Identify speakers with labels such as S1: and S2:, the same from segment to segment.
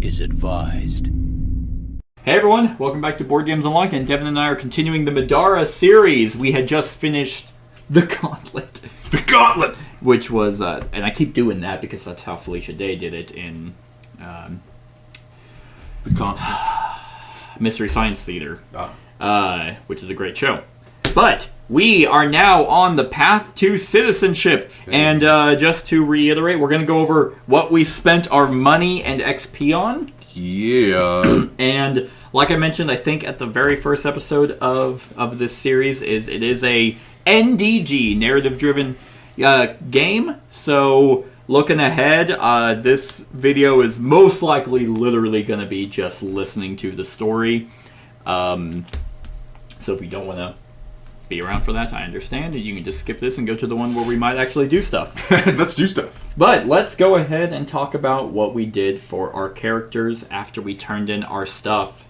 S1: is advised.
S2: Hey everyone, welcome back to Board Games Unlocked, and Devin and I are continuing the Middara series. We had just finished The Gauntlet.
S3: The Gauntlet!
S2: Which was, and I keep doing that because that's how Felicia Day did it in
S3: The Gauntlet.
S2: Mystery Science Theater, which is a great show. But we are now on the path to citizenship, and just to reiterate, we're going to go over what we spent our money and XP on.
S3: Yeah.
S2: And like I mentioned, I think at the very first episode of this series, it is a NDG, narrative-driven game. So looking ahead, this video is most likely literally going to be just listening to the story. So if you don't want to be around for that, I understand, and you can just skip this and go to the one where we might actually do stuff.
S3: Let's do stuff.
S2: But let's go ahead and talk about what we did for our characters after we turned in our stuff.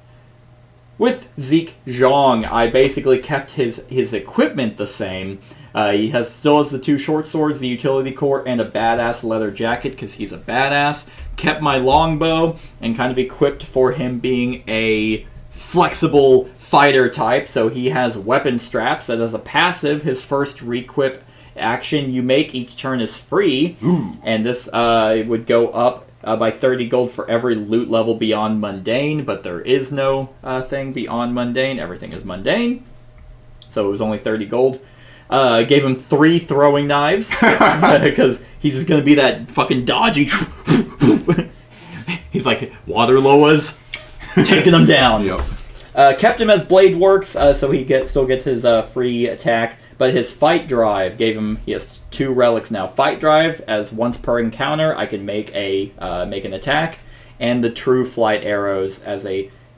S2: With Zeke Zhang, I basically kept his equipment the same. He still has the 2 short swords, the utility core, and a badass leather jacket because he's a badass. Kept my longbow and kind of equipped for him being a flexible fighter type. So he has weapon straps that as a passive, his first requip action you make each turn is free.
S3: Ooh.
S2: And this would go up by 30 gold for every loot level beyond mundane, but there is no thing beyond mundane. Everything is mundane. So it was only 30 gold. Gave him 3 throwing knives because he's just going to be that fucking dodgy. He's like Waterloas, taking them down.
S3: Yep.
S2: Kept him as Blade Works, so he still gets his free attack. But his Fight Drive gave him, he has 2 relics now. Fight Drive, as once per encounter, I can make an attack. And the True Flight Arrows, as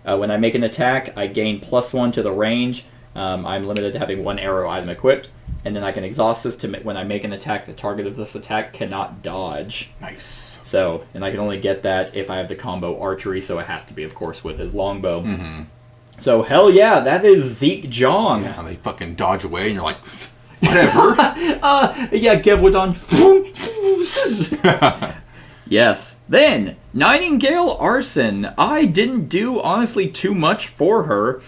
S2: when I make an attack, I gain +1 to the range. I'm limited to having 1 arrow item equipped. And then I can exhaust this to when I make an attack, the target of this attack cannot dodge.
S3: Nice.
S2: So, and I can only get that if I have the combo archery, so it has to be, of course, with his longbow.
S3: Mm-hmm.
S2: So, hell yeah, that is Zeke Zhang.
S3: Yeah, and they fucking dodge away, and you're like, whatever.
S2: Yeah, Gevwadon. Yes. Then, Nightingale Arson. I didn't do, honestly, too much for her.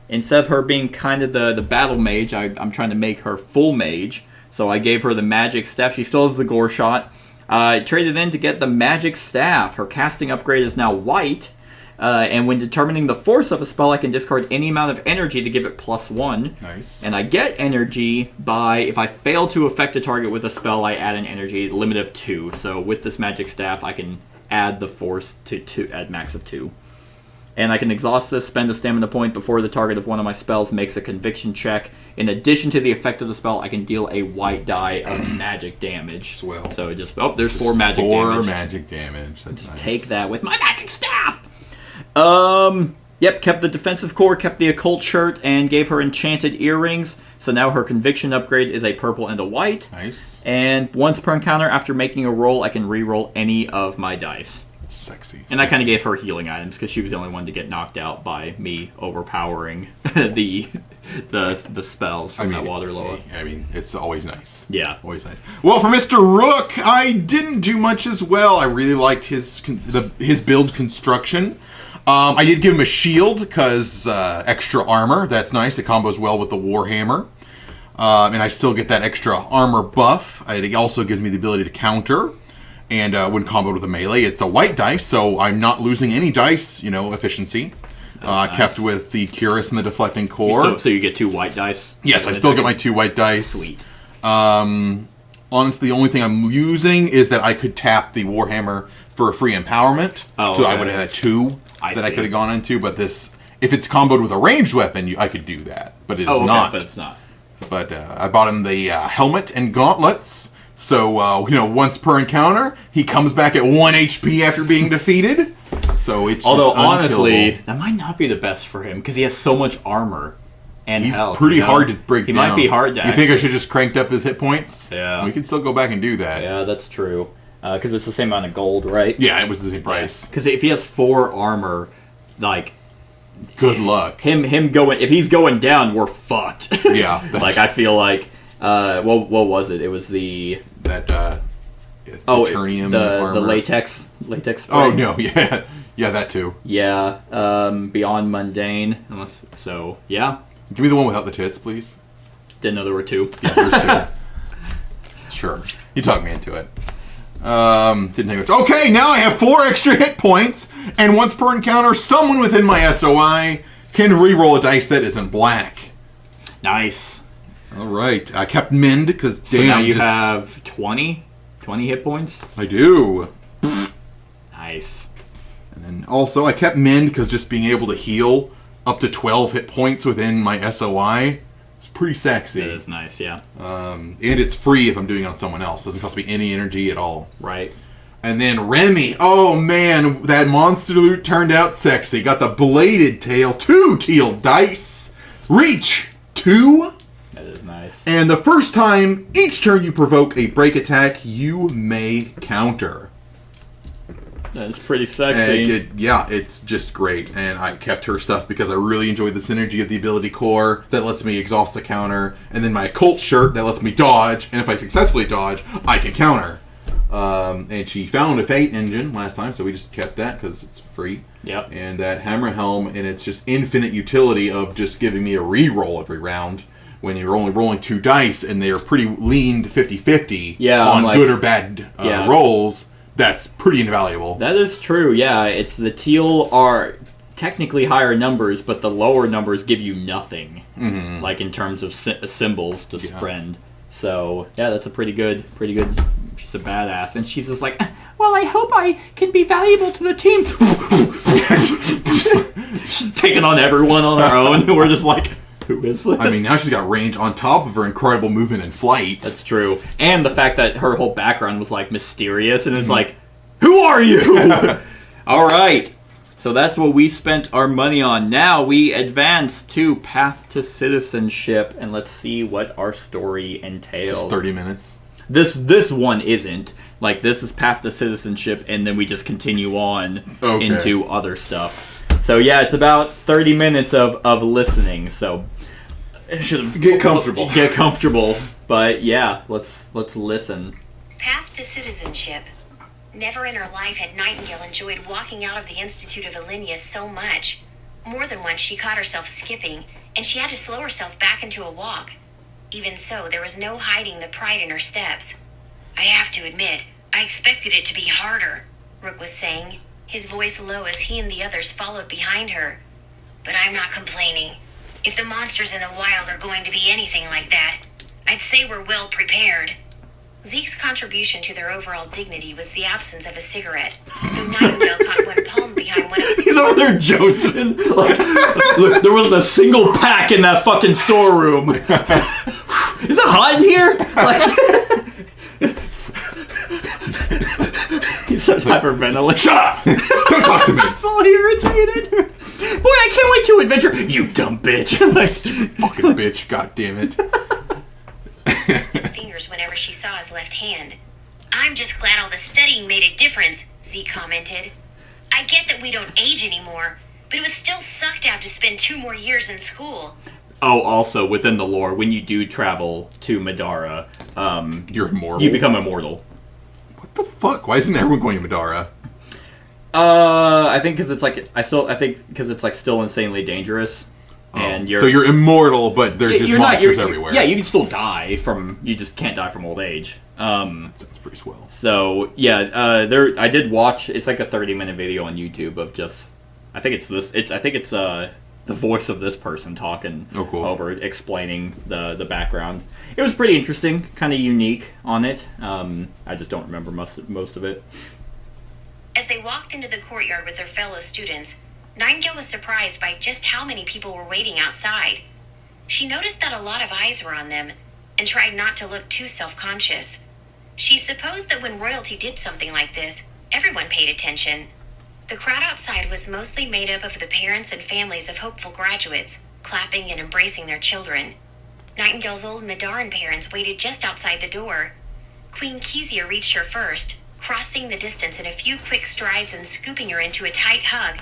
S2: Instead of her being kind of the battle mage, I'm trying to make her full mage. So I gave her the magic staff. She still has the gore shot. I traded in to get the magic staff. Her casting upgrade is now white. And when determining the force of a spell, I can discard any amount of energy to give it +1.
S3: Nice.
S2: And I get energy by, if I fail to affect a target with a spell, I add an energy, limit of 2. So with this magic staff, I can add the force to 2, at max of 2. And I can exhaust this, spend a stamina point before the target of one of my spells makes a conviction check. In addition to the effect of the spell, I can deal a white die of magic damage.
S3: Swell.
S2: So it there's 4 magic damage.
S3: 4 magic damage. That's
S2: Just
S3: nice.
S2: take that with my magic staff! Yep, kept the defensive core, kept the occult shirt, and gave her enchanted earrings. So now her conviction upgrade is a purple and a white.
S3: Nice.
S2: And once per encounter, after making a roll, I can re-roll any of my dice.
S3: Sexy.
S2: And I kind of gave her healing items because she was the only one to get knocked out by me overpowering the spells from that Waterloa.
S3: I mean, it's always nice.
S2: Yeah.
S3: Always nice. Well, for Mr. Rook, I didn't do much as well. I really liked his build construction. I did give him a shield because extra armor. That's nice. It combos well with the Warhammer. And I still get that extra armor buff. It also gives me the ability to counter. And when comboed with a melee, it's a white dice, so I'm not losing any dice, efficiency. Nice. Kept with the Cuirass and the Deflecting Core.
S2: So you get 2 white dice?
S3: Yes, I still get my 2 white dice.
S2: Sweet.
S3: Honestly, the only thing I'm using is that I could tap the Warhammer for a free empowerment.
S2: Oh,
S3: so
S2: okay.
S3: I would have had 2 I could have gone into, but if it's comboed with a ranged weapon, I could do that. But it is not.
S2: But it's not.
S3: But I bought him the helmet and gauntlets. So, once per encounter, he comes back at 1 HP after being defeated. So it's
S2: Although,
S3: just
S2: honestly,
S3: unkillable.
S2: that might not be the best for him, because he has so much armor and
S3: He's
S2: health.
S3: pretty hard to break down.
S2: He might be hard to
S3: You think I should just cranked up his hit points?
S2: Yeah.
S3: We can still go back and do that.
S2: Yeah, that's true. Because it's the same amount of gold, right?
S3: Yeah, it was the same price.
S2: Because if he has 4 armor, like...
S3: Good luck.
S2: If he's going down, we're fucked.
S3: Yeah.
S2: Like, I feel like... what was it? It was the...
S3: Eternium
S2: the
S3: armor.
S2: latex spray.
S3: Oh no, yeah, that too.
S2: Yeah, Beyond Mundane. Yeah.
S3: Give me the one without the tits, please.
S2: Didn't know there were two.
S3: Yeah, there's two. Sure, you talked me into it. Didn't take much. Okay, now I have 4 extra hit points, and once per encounter, someone within my SOI can re-roll a dice that isn't black.
S2: Nice.
S3: All right, I kept Mend because damn.
S2: So now you have 20 hit points.
S3: I do.
S2: Nice.
S3: And then also I kept Mend because just being able to heal up to 12 hit points within my SOI is pretty sexy.
S2: That is nice, yeah.
S3: And it's free if I'm doing it on someone else. Doesn't cost me any energy at all.
S2: Right.
S3: And then Remy. Oh man, that monster loot turned out sexy. Got the bladed tail, 2 teal dice, reach 2.
S2: That is nice.
S3: And the first time each turn you provoke a break attack, you may counter.
S2: That's pretty sexy.
S3: It's just great. And I kept her stuff because I really enjoyed the synergy of the ability core that lets me exhaust a counter, and then my occult shirt that lets me dodge, and if I successfully dodge, I can counter. And she found a Fate engine last time, so we just kept that because it's free.
S2: Yep.
S3: And that Hammer Helm, and it's just infinite utility of just giving me a re-roll every round when you're only rolling 2 dice, and they're pretty leaned 50-50 on good or bad rolls. That's pretty invaluable.
S2: That is true, yeah. It's the teal are technically higher numbers, but the lower numbers give you nothing, like in terms of symbols to spend. So, yeah, that's a pretty good, she's a badass. And she's just like, well, I hope I can be valuable to the team. She's taking on everyone on her own, and we're just like, who is this?
S3: I mean, now she's got range on top of her incredible movement and flight.
S2: That's true. And the fact that her whole background was, like, mysterious, and it's like, who are you? All right. So that's what we spent our money on. Now we advance to Path to Citizenship, and let's see what our story entails.
S3: Just 30 minutes.
S2: This one isn't. Like, this is Path to Citizenship, and then we just continue on into other stuff. So, yeah, it's about 30 minutes of listening, so...
S3: Get comfortable.
S2: Get comfortable. But, yeah, let's listen.
S1: Path to Citizenship. Never in her life had Nightingale enjoyed walking out of the Institute of Elenia so much. More than once she caught herself skipping, and she had to slow herself back into a walk. Even so, there was no hiding the pride in her steps. I have to admit, I expected it to be harder, Rook was saying, his voice low as he and the others followed behind her. But I'm not complaining. If the monsters in the wild are going to be anything like that, I'd say we're well prepared. Zeke's contribution to their overall dignity was the absence of a cigarette, though Nightingale caught one palmed behind one of them.
S2: He's over there jonesing. Like, look, there wasn't a single pack in that fucking storeroom. Is it hot in here? Like, he starts hyperventilating.
S3: Shut up! Don't talk to me!
S2: It's all irritated. Boy, I can't wait to adventure. You dumb bitch. Like,
S3: fucking bitch, god damn it.
S1: His fingers whenever she saw his left hand. I'm just glad all the studying made a difference, Zeke commented. I get that we don't age anymore, but it would still suck to have to spend 2 more years in school.
S2: Oh, also, within the lore, when you do travel to Middara,
S3: you're immortal.
S2: You become immortal.
S3: What the fuck? Why isn't everyone going to Middara?
S2: I think because it's like it's like still insanely dangerous. And
S3: you're immortal, but there's just monsters everywhere.
S2: Yeah, you can still die from. You just can't die from old age.
S3: That's pretty swell.
S2: So yeah, I did watch. It's like a 30-minute video on YouTube of just. I think it's the voice of this person talking over explaining the background. It was pretty interesting, kind of unique on it. I just don't remember most of it.
S1: As they walked into the courtyard with their fellow students, Nightingale was surprised by just how many people were waiting outside. She noticed that a lot of eyes were on them, and tried not to look too self-conscious. She supposed that when royalty did something like this, everyone paid attention. The crowd outside was mostly made up of the parents and families of hopeful graduates, clapping and embracing their children. Nightingale's old Middaran parents waited just outside the door. Queen Kezia reached her first, crossing the distance in a few quick strides and scooping her into a tight hug.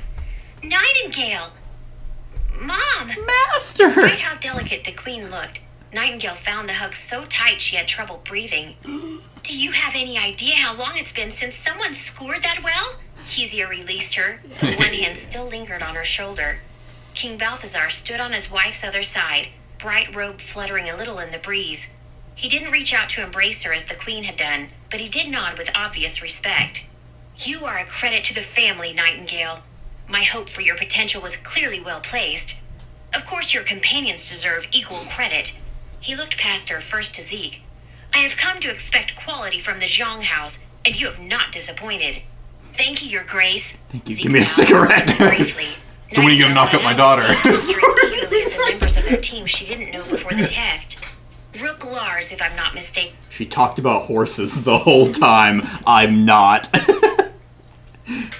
S1: Nightingale! Mom!
S2: Master!
S1: Despite how delicate the queen looked, Nightingale found the hug so tight she had trouble breathing. Do you have any idea how long it's been since someone scored that well? Kezia released her, though one hand still lingered on her shoulder. King Balthazar stood on his wife's other side, bright robe fluttering a little in the breeze. He didn't reach out to embrace her as the queen had done, but he did nod with obvious respect. You are a credit to the family, Nightingale. My hope for your potential was clearly well placed. Of course your companions deserve equal credit. He looked past her, first to Zeke. I have come to expect quality from the Zhang house, and you have not disappointed. Thank you, your grace.
S2: Thank you.
S1: Zeke
S2: Give me a
S1: bowed
S2: cigarette.
S1: briefly.
S3: So when are you gonna knock up my daughter?
S1: Staring eagerly at the members of their team she didn't know before the test. Rook Lars, if I'm not mistaken.
S2: She talked about horses the whole time. I'm not.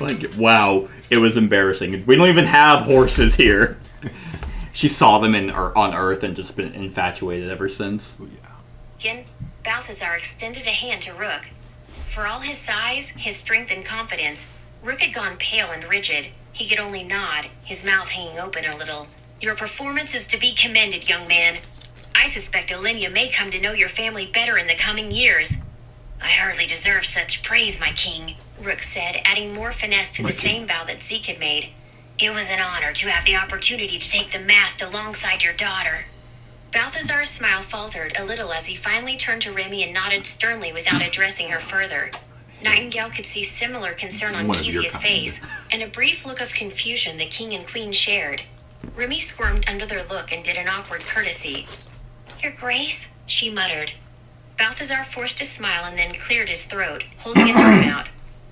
S2: Like, wow. It was embarrassing. We don't even have horses here. She saw them on Earth and just been infatuated ever since.
S1: Again, Balthazar extended a hand to Rook. For all his size, his strength, and confidence, Rook had gone pale and rigid. He could only nod, his mouth hanging open a little. Your performance is to be commended, young man. I suspect Olynia may come to know your family better in the coming years. I hardly deserve such praise, my king, Rook said, adding more finesse to the same bow that Zeke had made. It was an honor to have the opportunity to take the mast alongside your daughter. Balthazar's smile faltered a little as he finally turned to Remy and nodded sternly without addressing her further. Nightingale could see similar concern on Kezia's face, and a brief look of confusion the king and queen shared. Remy squirmed under their look and did an awkward courtesy. Your grace, she muttered. Balthazar forced a smile and then cleared his throat, holding his arm out.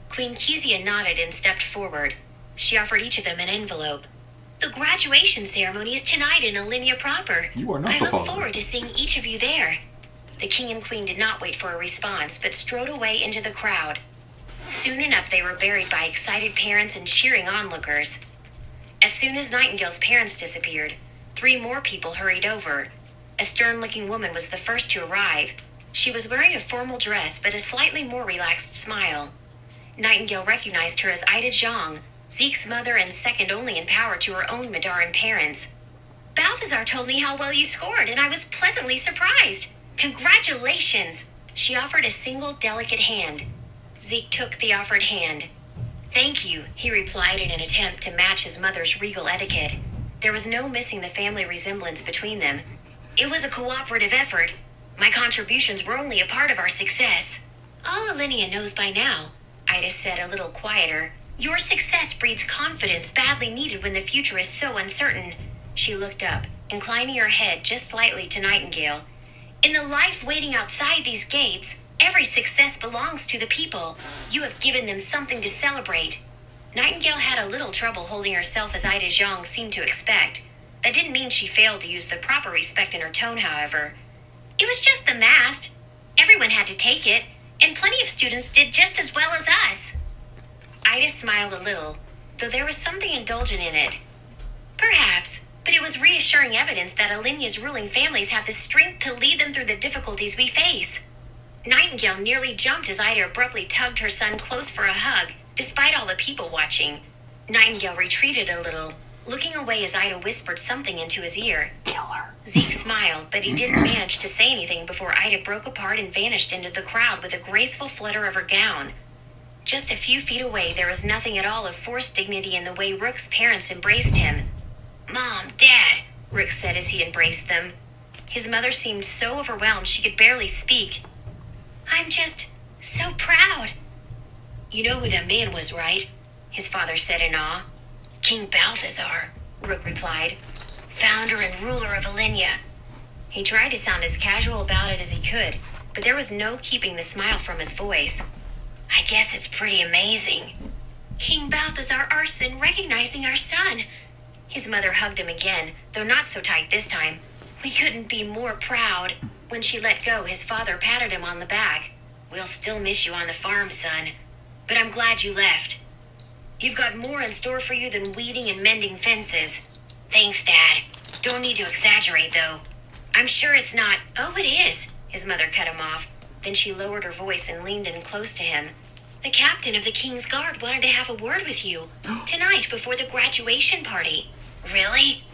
S1: Queen Kezia nodded and stepped forward. She offered each of them an envelope. The graduation ceremony is tonight in Olynia proper.
S3: You are not
S1: I
S3: the
S1: look
S3: father.
S1: forward to seeing each of you there. The king and queen did not wait for a response, but strode away into the crowd. Soon enough, they were buried by excited parents and cheering onlookers. As soon as Nightingale's parents disappeared, 3 more people hurried over. A stern-looking woman was the first to arrive. She was wearing a formal dress, but a slightly more relaxed smile. Nightingale recognized her as Ida Zhang, Zeke's mother and second only in power to her own Midaran parents. Balthazar told me how well you scored, and I was pleasantly surprised. Congratulations! She offered a single delicate hand. Zeke took the offered hand. Thank you, he replied in an attempt to match his mother's regal etiquette. There was no missing the family resemblance between them. It was a cooperative effort. My contributions were only a part of our success. All Olynia knows by now, Ida said a little quieter. Your success breeds confidence badly needed when the future is so uncertain. She looked up, inclining her head just slightly to Nightingale. In the life waiting outside these gates, every success belongs to the people. You have given them something to celebrate. Nightingale had a little trouble holding herself as Ida Zhang seemed to expect. That didn't mean she failed to use the proper respect in her tone, however. It was just the mast. Everyone had to take it, and plenty of students did just as well as us. Ida smiled a little, though there was something indulgent in it. Perhaps, but it was reassuring evidence that Olynia's ruling families have the strength to lead them through the difficulties we face. Nightingale nearly jumped as Ida abruptly tugged her son close for a hug, despite all the people watching. Nightingale retreated a little, looking away as Ida whispered something into his ear.
S2: Kill her.
S1: Zeke smiled, but he didn't manage to say anything before Ida broke apart and vanished into the crowd with a graceful flutter of her gown. Just a few feet away, there was nothing at all of forced dignity in the way Rook's parents embraced him. Mom, Dad, Rook said as he embraced them. His mother seemed so overwhelmed she could barely speak. I'm just so proud. You know who that man was, right? His father said in awe. King Balthazar, Rook replied. Founder and ruler of Olynia. He tried to sound as casual about it as he could, but there was no keeping the smile from his voice. I guess it's pretty amazing. King Balthazar Arson recognizing our son. His mother hugged him again, though not so tight this time. We couldn't be more proud. When she let go, his father patted him on the back. We'll still miss you on the farm, son, but I'm glad you left. You've got more in store for you than weeding and mending fences. Thanks, Dad. Don't need to exaggerate, though. I'm sure it's not. Oh, it is, his mother cut him off. Then she lowered her voice and leaned in close to him. The captain of the King's Guard wanted to have a word with you tonight before the graduation party. Really?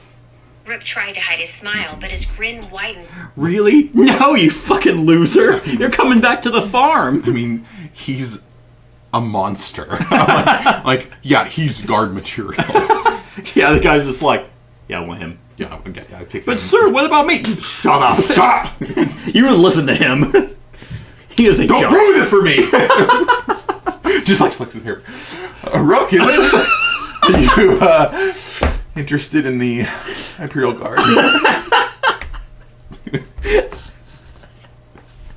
S1: Rook tried to hide his smile, but his grin widened.
S2: Really? No, you fucking loser! You're coming back to the farm!
S3: I mean, he's a monster. Yeah, he's guard material.
S2: Yeah, the guy's just like, yeah, I want him.
S3: Yeah, I pick him.
S2: But sir, what about me? Shut up!
S3: Shut up!
S2: You would listen to him. He is a
S3: Don't
S2: jock.
S3: ruin this for me! Just like Slicks' hair. Rook, is it? Are you interested in the Imperial Guard?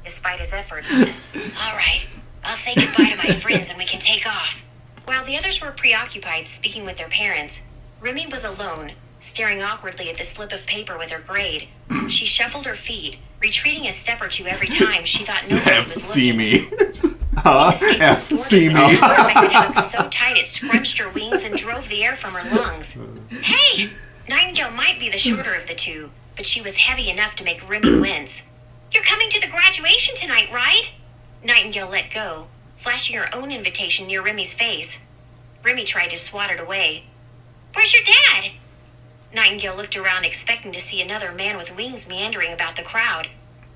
S1: Despite his efforts. All right, I'll say goodbye to my friends and we can take off. While the others were preoccupied speaking with their parents, Remy was alone, staring awkwardly at the slip of paper with her grade. She shuffled her feet, retreating a step or two every time she thought nobody was
S3: See
S1: looking.
S3: me.
S1: His escape was
S3: see
S1: thwarted
S3: me.
S1: with an unexpected hug so tight it scrunched her wings and drove the air from her lungs. Hey! Nightingale might be the shorter of the two, but she was heavy enough to make Remy wince. You're coming to the graduation tonight, right? Nightingale let go, flashing her own invitation near Remy's face. Remy tried to swat it away. Where's your dad? Nightingale looked around expecting to see another man with wings meandering about the crowd.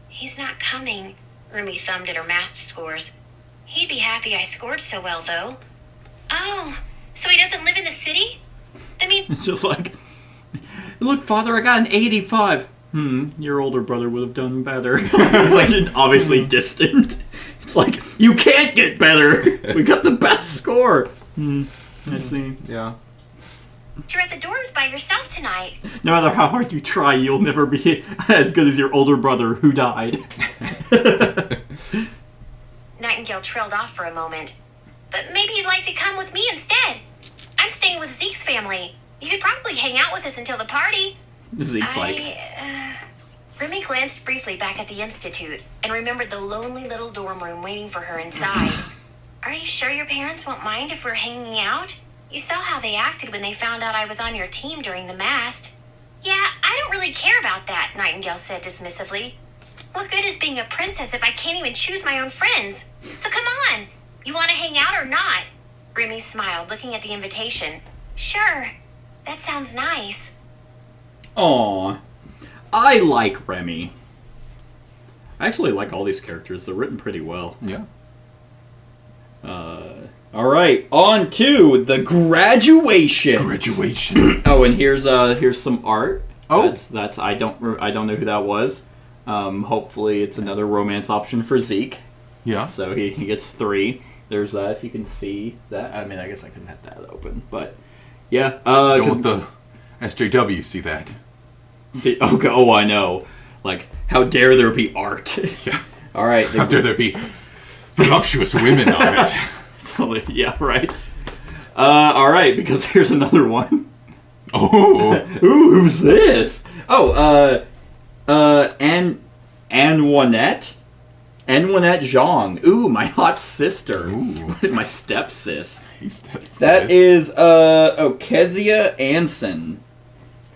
S1: He's not coming, Remy thumbed at her math scores. He'd be happy I scored so well, though. Oh, so he doesn't live in the city? That means...
S2: It's just like, look, Father, I got an 85. Your older brother would have done better. It's like, obviously distant. It's like, you can't get better. We got the best score. I see.
S3: Yeah.
S1: You're at the dorms by yourself tonight.
S2: No matter how hard you try, you'll never be as good as your older brother who died.
S1: Nightingale trailed off for a moment. But maybe you'd like to come with me instead. I'm staying with Zeke's family. You could probably hang out with us until the party.
S2: Zeke's like,
S1: Remy glanced briefly back at the Institute and remembered the lonely little dorm room waiting for her inside. Are you sure your parents won't mind if we're hanging out? You saw how they acted when they found out I was on your team during the mast. Yeah, I don't really care about that, Nightingale said dismissively. What good is being a princess if I can't even choose my own friends? So come on, you want to hang out or not? Remy smiled, looking at the invitation. Sure, that sounds nice.
S2: aw, I like Remy. I actually like all these characters. They're written pretty well.
S3: Yeah.
S2: Alright, on to the graduation.
S3: Graduation.
S2: Oh, and here's some art.
S3: Oh.
S2: That's I don't know who that was. Hopefully it's another romance option for Zeke.
S3: Yeah.
S2: So he gets 3. There's that, if you can see that. I mean, I guess I couldn't have that open, but yeah.
S3: Don't let the SJW see that.
S2: Oh, I know. Like, how dare there be art?
S3: Yeah.
S2: All right.
S3: How dare there be voluptuous women on it?
S2: So, yeah, right. All right, because here's another one.
S3: Oh.
S2: Ooh, who's this? Oh, Antoinette? Antoinette Zhang. Ooh, my hot sister.
S3: Ooh.
S2: My stepsis.
S3: That's
S2: That is, Kezia Anson.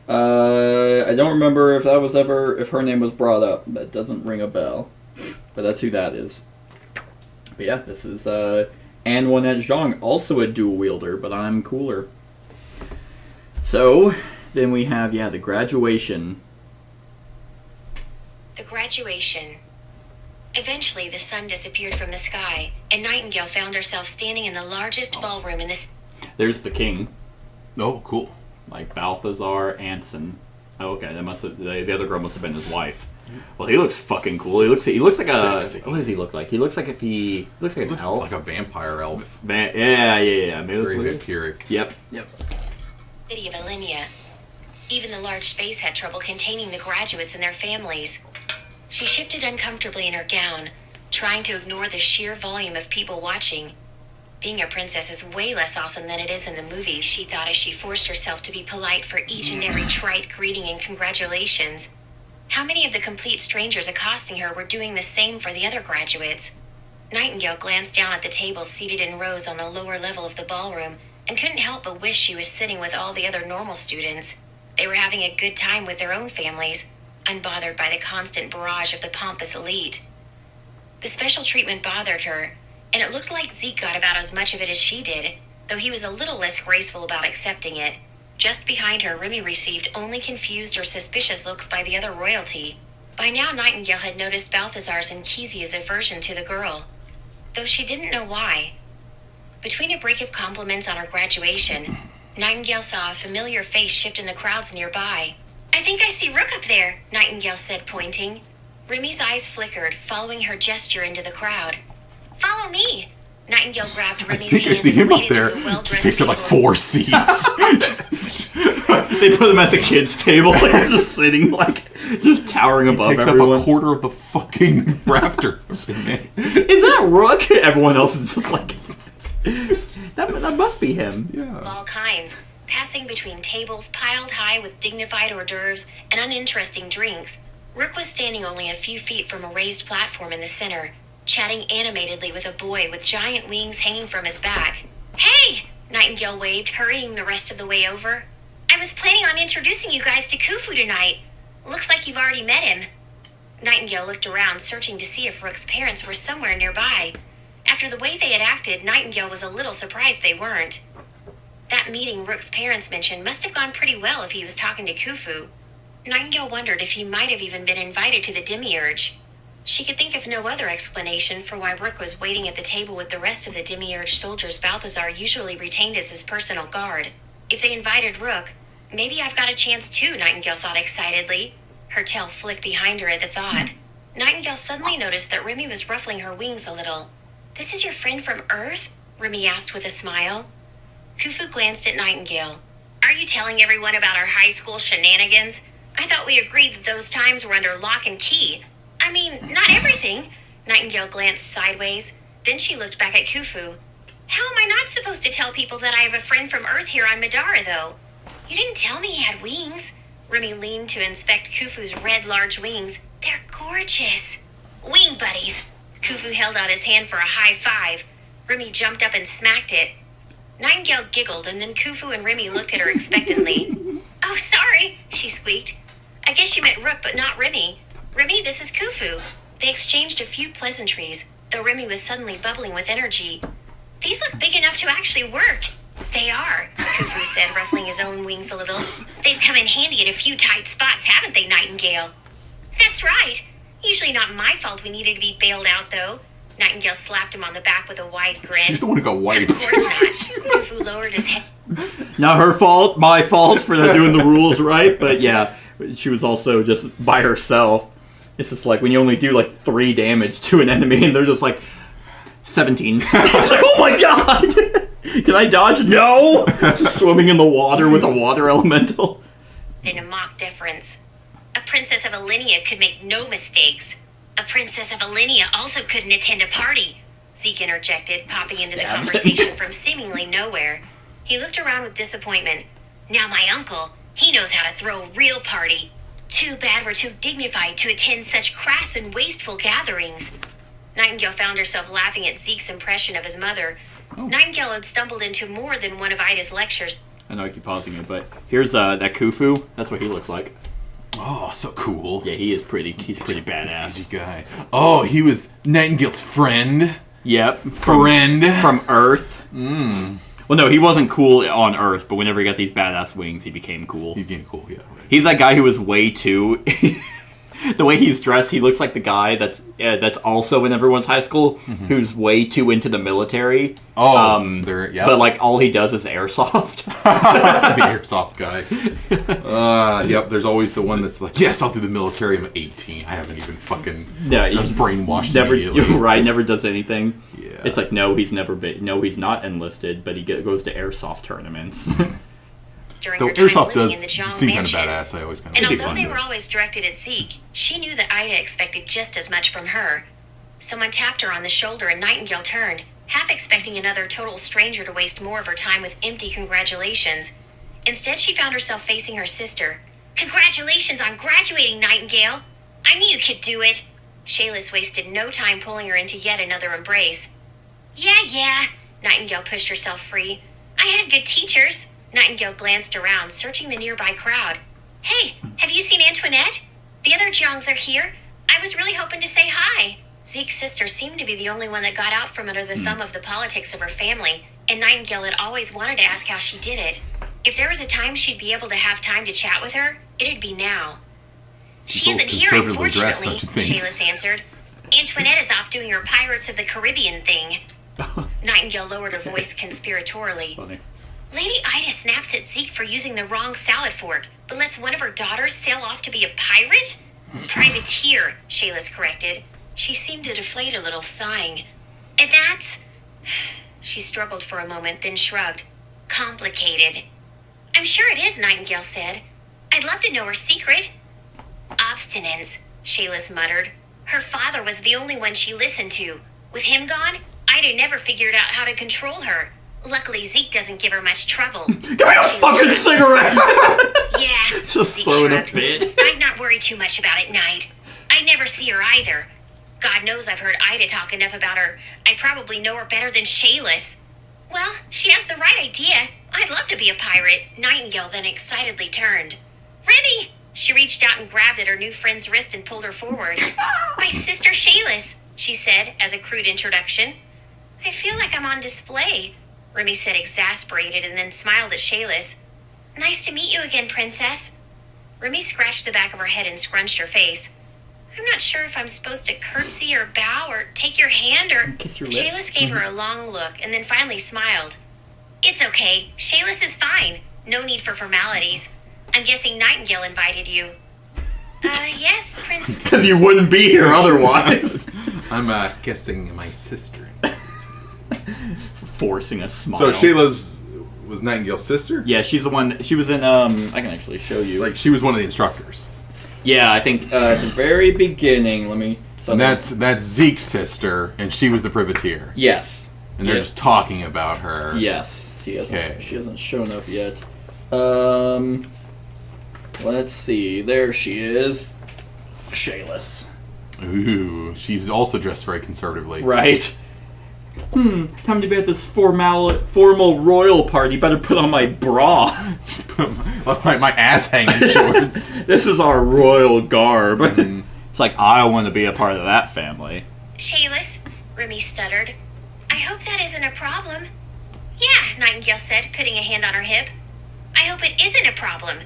S2: I don't remember if her name was brought up. That doesn't ring a bell. But that's who that is. But yeah, this is, Antoinette Zhang, also a dual wielder, but I'm cooler. So, then we have, the graduation.
S1: The graduation. Eventually, the sun disappeared from the sky, and Nightingale found herself standing in the largest ballroom in this.
S2: There's the king,
S3: Oh, cool.
S2: like Balthazar Anson. Oh, okay, that must have the other girl must have been his wife. Well, he looks fucking cool. He looks like a.
S3: Sexy.
S2: What does he look like? He looks like he looks like an
S3: Looks
S2: elf.
S3: like a vampire elf.
S2: Yeah. Maybe that's
S3: Very
S2: what it is.
S3: vampiric.
S2: Yep.
S1: City of Alinea. Even the large space had trouble containing the graduates and their families. She shifted uncomfortably in her gown, trying to ignore the sheer volume of people watching. Being a princess is way less awesome than it is in the movies, she thought as she forced herself to be polite for each and every trite greeting and congratulations. How many of the complete strangers accosting her were doing the same for the other graduates? Nightingale glanced down at the tables seated in rows on the lower level of the ballroom and couldn't help but wish she was sitting with all the other normal students. They were having a good time with their own families, unbothered by the constant barrage of the pompous elite. The special treatment bothered her, and it looked like Zeke got about as much of it as she did, though he was a little less graceful about accepting it. Just behind her, Remy received only confused or suspicious looks by the other royalty. By now, Nightingale had noticed Balthazar's and Kezia's aversion to the girl, though she didn't know why. Between a break of compliments on her graduation, Nightingale saw a familiar face shift in the crowds nearby. "I think I see Rook up there," Nightingale said, pointing. Remy's eyes flickered, following her gesture into the crowd. "Follow me!" Nightingale grabbed
S3: I
S1: Remy's
S3: think I
S1: hand
S3: see
S1: and
S3: him up
S1: waded
S3: there.
S1: through the well-dressed
S3: Takes up like
S1: people.
S3: 4 seats.
S2: They put him at the kids' table, just sitting, just towering above
S3: Takes
S2: everyone.
S3: up a quarter of the fucking rafter.
S2: Is that Rook? Everyone else is just like, that must be him.
S3: Yeah.
S1: Of all kinds, passing between tables piled high with dignified hors d'oeuvres and uninteresting drinks. Rook was standing only a few feet from a raised platform in the center, chatting animatedly with a boy with giant wings hanging from his back. "Hey!" Nightingale waved, hurrying the rest of the way over. "I was planning on introducing you guys to Khufu tonight. Looks like you've already met him." Nightingale looked around, searching to see if Rook's parents were somewhere nearby. After the way they had acted, Nightingale was a little surprised they weren't. That meeting Rook's parents mentioned must have gone pretty well if he was talking to Khufu. Nightingale wondered if he might have even been invited to the Demiurge. She could think of no other explanation for why Rook was waiting at the table with the rest of the Demiurge soldiers Balthazar usually retained as his personal guard. If they invited Rook, maybe I've got a chance too, Nightingale thought excitedly. Her tail flicked behind her at the thought. Nightingale suddenly noticed that Remy was ruffling her wings a little. "This is your friend from Earth?" Remy asked with a smile. Khufu glanced at Nightingale. "Are you telling everyone about our high school shenanigans? I thought we agreed that those times were under lock and key. I mean, not everything." Nightingale glanced sideways. Then she looked back at Khufu. "How am I not supposed to tell people that I have a friend from Earth here on Middara, though? You didn't tell me he had wings." Remy leaned to inspect Khufu's red, large wings. "They're gorgeous." "Wing buddies." Khufu held out his hand for a high five. Remy jumped up and smacked it. Nightingale giggled, and then Khufu and Remy looked at her expectantly. "Oh, sorry," she squeaked. "I guess you meant Rook, but not Remy. Remy, this is Khufu." They exchanged a few pleasantries, though Remy was suddenly bubbling with energy. "These look big enough to actually work." "They are," Khufu said, ruffling his own wings a little. "They've come in handy in a few tight spots, haven't they, Nightingale?" "That's right. Usually not my fault we needed to be bailed out, though." Nightingale slapped him on the back with a wide grin.
S3: She's the one who got white.
S1: "Of course not." Khufu lowered his head.
S2: Not her fault, my fault for not doing the rules right, but yeah, she was also just by herself. It's just like when you only do like 3 damage to an enemy and they're just like 17. It's like, oh my god! Can I dodge? No! Just swimming in the water with a water elemental.
S1: In a mock deference. "A princess of Alinea could make no mistakes. A princess of Alinea also couldn't attend a party," Zeke interjected, popping into the
S2: Stabbed him.
S1: conversation from seemingly nowhere. He looked around with disappointment. "Now my uncle, he knows how to throw a real party. Too bad we're too dignified to attend such crass and wasteful gatherings." Nightingale found herself laughing at Zeke's impression of his mother. Nightingale had stumbled into more than one of Ida's lectures.
S2: I know I keep pausing it, but here's that Khufu. That's what he looks like.
S3: Oh, so cool.
S2: Yeah, he's pretty badass.
S3: Edgy guy. Oh, he was Nightingale's friend.
S2: Yep. From Earth. Well, no, he wasn't cool on Earth, but whenever he got these badass wings, he became cool.
S3: He became cool, yeah. Right.
S2: He's that guy who was way too... The way he's dressed, he looks like the guy that's also in everyone's high school, who's way too into the military.
S3: Oh, yeah.
S2: But like all he does is airsoft.
S3: The airsoft guy. Yep, there's always the one that's like, yes, I'll do the military. I'm 18. I haven't even fucking... I was brainwashed immediately.
S2: Right, never does anything.
S3: Yeah.
S2: It's like, no, he's not enlisted, but he goes to airsoft tournaments.
S1: During
S3: Though
S1: her time
S3: airsoft
S1: living
S3: does
S1: in the Zhang
S3: seem kind of
S1: mansion.
S3: badass. I always kind of...
S1: And
S2: It'd be
S1: although
S2: fun,
S1: they were
S2: though.
S1: always directed at Zeke, she knew that Ida expected just as much from her. Someone tapped her on the shoulder and Nightingale turned, half expecting another total stranger to waste more of her time with empty congratulations. Instead, she found herself facing her sister. "Congratulations on graduating, Nightingale! I knew you could do it!" Shayless wasted no time pulling her into yet another embrace. Yeah, Nightingale pushed herself free. "I had good teachers." Nightingale glanced around, searching the nearby crowd. "Hey, have you seen Antoinette? The other Jiangs are here. I was really hoping to say hi." Zeke's sister seemed to be the only one that got out from under the thumb of the politics of her family, and Nightingale had always wanted to ask how she did it. If there was a time she'd be able to have time to chat with her, it'd be now. She
S3: People
S1: isn't here,
S3: conservatively dress,
S1: unfortunately,
S3: don't you think?
S1: Shayless answered. Antoinette is off doing her Pirates of the Caribbean thing. Nightingale lowered her voice conspiratorially.
S2: Funny.
S1: Lady Ida snaps at Zeke for using the wrong salad fork, but lets one of her daughters sail off to be a pirate? Privateer, Shayless corrected. She seemed to deflate a little, sighing. And that's... She struggled for a moment, then shrugged. Complicated. I'm sure it is, Nightingale said. I'd love to know her secret. Obstinance, Shayless muttered. Her father was the only one she listened to. With him gone, Ida never figured out how to control her. Luckily, Zeke doesn't give her much trouble.
S2: Give me a fucking cigarette!
S1: Yeah,
S2: Just
S1: Zeke
S2: throwing a
S1: shrugged.
S2: fit.
S1: I'd not worry too much about it, Knight. I never see her either. God knows I've heard Ida talk enough about her. I probably know her better than Shayless. Well, she has the right idea. I'd love to be a pirate. Nightingale then excitedly turned. Ribby! She reached out and grabbed at her new friend's wrist and pulled her forward. My sister Shayless, she said as a crude introduction. I feel like I'm on display, Remy said exasperated and then smiled at Shayless. Nice to meet you again, Princess. Remy scratched the back of her head and scrunched her face. I'm not sure if I'm supposed to curtsy or bow or take your hand or...
S2: Kiss your lips.
S1: Shayless gave her a long look and then finally smiled. It's okay. Shayless is fine. No need for formalities. I'm guessing Nightingale invited you. Yes, Prince...
S2: Because you wouldn't be here otherwise.
S3: I'm guessing my sister.
S2: Forcing a smile.
S3: So Shayla's was Nightingale's sister?
S2: Yeah, she's the one. She was in. I can actually show you.
S3: Like, she was one of the instructors.
S2: Yeah, I think at the very beginning. Let me.
S3: And that's Zeke's sister, and she was the privateer.
S2: Yes.
S3: And they're
S2: Yes.
S3: just talking about her.
S2: Yes. She hasn't.
S3: Okay.
S2: She hasn't shown up yet. Let's see. There she is. Shayless.
S3: Ooh, she's also dressed very conservatively.
S2: Right. Time to be at this formal royal party. Better put on my bra.
S3: my ass hanging shorts.
S2: This is our royal garb. It's like, I want to be a part of that family.
S1: Shayless, Remy stuttered. I hope that isn't a problem. Yeah, Nightingale said, putting a hand on her hip. I hope it isn't a problem.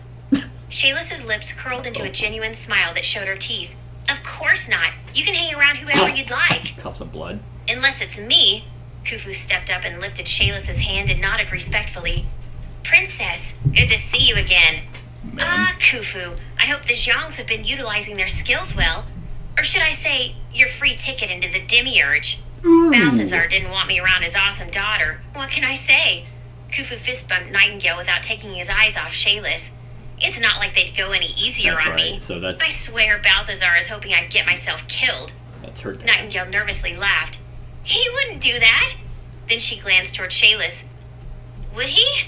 S1: Shayless's lips curled into a genuine smile that showed her teeth. Of course not. You can hang around whoever you'd like.
S2: Cups of blood.
S1: Unless it's me. Khufu stepped up and lifted Shayless's hand and nodded respectfully. Princess, good to see you again. Khufu, I hope the Zhangs have been utilizing their skills well. Or should I say, your free ticket into the demiurge. Balthazar didn't want me around his awesome daughter. What can I say? Khufu fist bumped Nightingale without taking his eyes off Shayless. It's not like they'd go any easier
S2: That's
S1: on
S2: right.
S1: me.
S2: So that's-
S1: I swear Balthazar is hoping I'd get myself killed.
S2: That's her dad.
S1: Nightingale nervously laughed. He wouldn't do that. Then she glanced toward Shayless. Would he?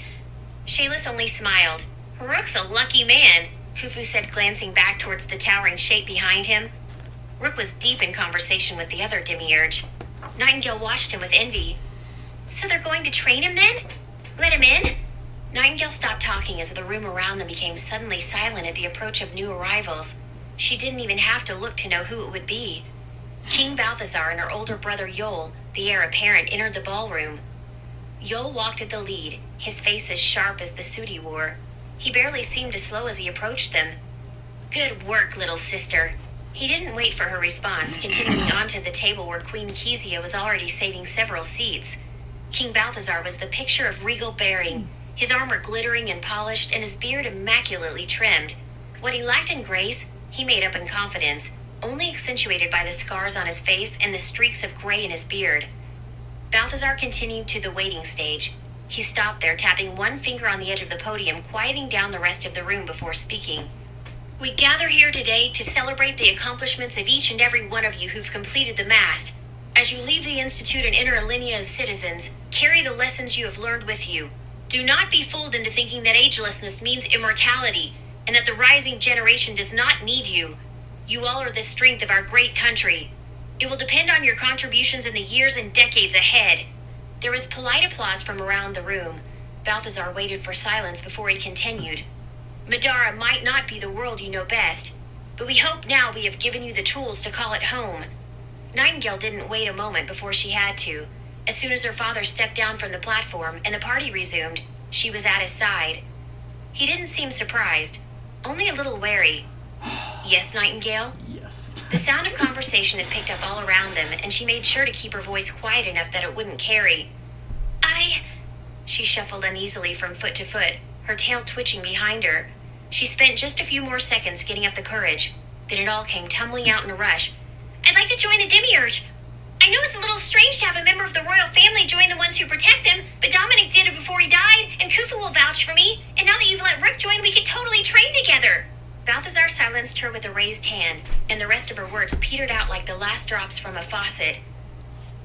S1: Shayless only smiled. Rook's a lucky man, Khufu said, glancing back towards the towering shape behind him. Rook was deep in conversation with the other demiurge. Nightingale watched him with envy. So they're going to train him then? Let him in? Nightingale stopped talking as the room around them became suddenly silent at the approach of new arrivals. She didn't even have to look to know who it would be. King Balthazar and her older brother Yol, the heir apparent, entered the ballroom. Yol walked at the lead, his face as sharp as the suit he wore. He barely seemed to slow as he approached them. Good work, little sister. He didn't wait for her response, continuing on to the table where Queen Kezia was already saving several seats. King Balthazar was the picture of regal bearing, his armor glittering and polished and his beard immaculately trimmed. What he lacked in grace, he made up in confidence, only accentuated by the scars on his face and the streaks of gray in his beard. Balthazar continued to the waiting stage. He stopped there, tapping one finger on the edge of the podium, quieting down the rest of the room before speaking. We gather here today to celebrate the accomplishments of each and every one of you who've completed the mast. As you leave the Institute and enter Alinea as citizens, carry the lessons you have learned with you. Do not be fooled into thinking that agelessness means immortality, and that the rising generation does not need you. You all are the strength of our great country. It will depend on your contributions in the years and decades ahead. There was polite applause from around the room. Balthazar waited for silence before he continued. Middara might not be the world you know best, but we hope now we have given you the tools to call it home. Nightingale didn't wait a moment before she had to. As soon as her father stepped down from the platform and the party resumed, she was at his side. He didn't seem surprised, only a little wary. Yes, Nightingale?
S2: Yes.
S1: The sound of conversation had picked up all around them, and she made sure to keep her voice quiet enough that it wouldn't carry. She shuffled uneasily from foot to foot, her tail twitching behind her. She spent just a few more seconds getting up the courage. Then it all came tumbling out in a rush. I'd like to join the Demiurge. I know it's a little strange to have a member of the royal family join the ones who protect them, but Dominic did it before he died, and Khufu will vouch for me, and now that you've let Rook join, we could totally train together. Balthazar silenced her with a raised hand, and the rest of her words petered out like the last drops from a faucet.